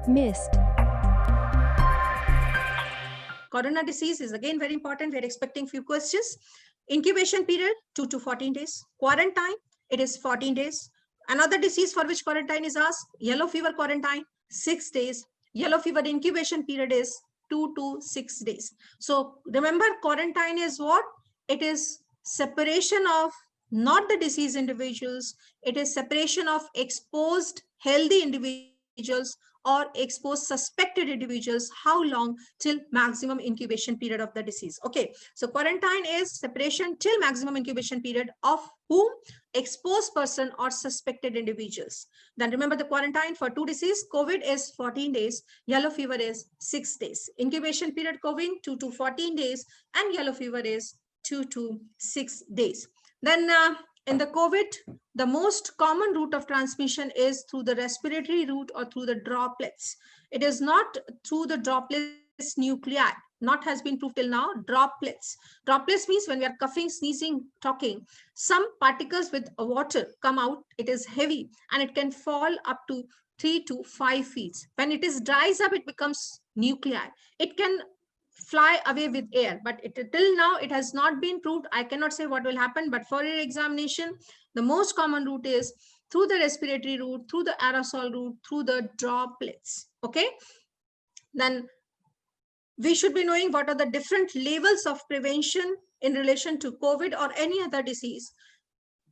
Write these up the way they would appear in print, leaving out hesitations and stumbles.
Missed. Corona disease is again very important. We are expecting few questions. Incubation period 2 to 14 days. Quarantine, it is 14 days. Another disease for which quarantine is asked, yellow fever quarantine, 6 days. Yellow fever incubation period is 2 to 6 days. So remember, quarantine is what? It is separation of not the disease individuals. It is separation of exposed healthy individuals or exposed suspected individuals. How long? Till maximum incubation period of the disease. Okay, so quarantine is separation till maximum incubation period of whom? Exposed person or suspected individuals. Then remember the quarantine for two disease. COVID is 14 days, yellow fever is 6 days. Incubation period COVID 2 to 14 days, and yellow fever is 2 to 6 days. Then in the COVID, the most common route of transmission is through the respiratory route or through the droplets. It is not through the droplets nuclei. Not has been proved till now. Droplets. Droplets means when we are coughing, sneezing, talking, some particles with water come out. It is heavy and it can fall up to 3 to 5 feet. When it is dries up, it becomes nuclei. It can fly away with air, but till now it has not been proved. I cannot say what will happen, but for your examination, the most common route is through the respiratory route, through the aerosol route, through the droplets. Okay, then we should be knowing what are the different levels of prevention in relation to COVID or any other disease.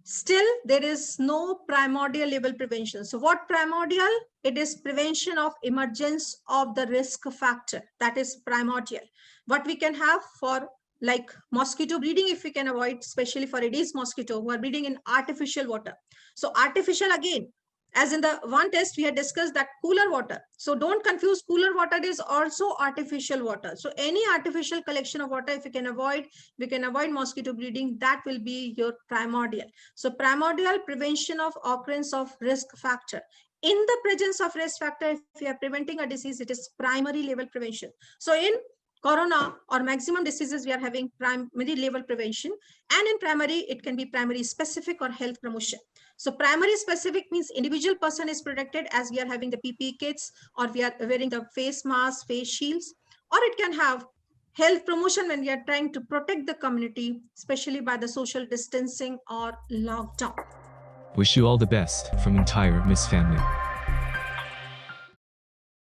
Still, there is no primordial level prevention. So what primordial? It is prevention of emergence of the risk factor. That is primordial. What we can have for like mosquito breeding, if we can avoid, especially for Aedes mosquito who are breeding in artificial water. So artificial again, as in the one test we had discussed that cooler water. So don't confuse, cooler water is also artificial water. So any artificial collection of water, if we can avoid mosquito breeding, that will be your primordial. So primordial prevention of occurrence of risk factor. In the presence of risk factor, if we are preventing a disease, it is primary level prevention. So in corona or maximum diseases, we are having primary level prevention, and in primary, it can be primary specific or health promotion. So primary specific means individual person is protected as we are having the PPE kits or we are wearing the face masks, face shields, or it can have health promotion when we are trying to protect the community, especially by the social distancing or lockdown. Wish you all the best from entire Miss family.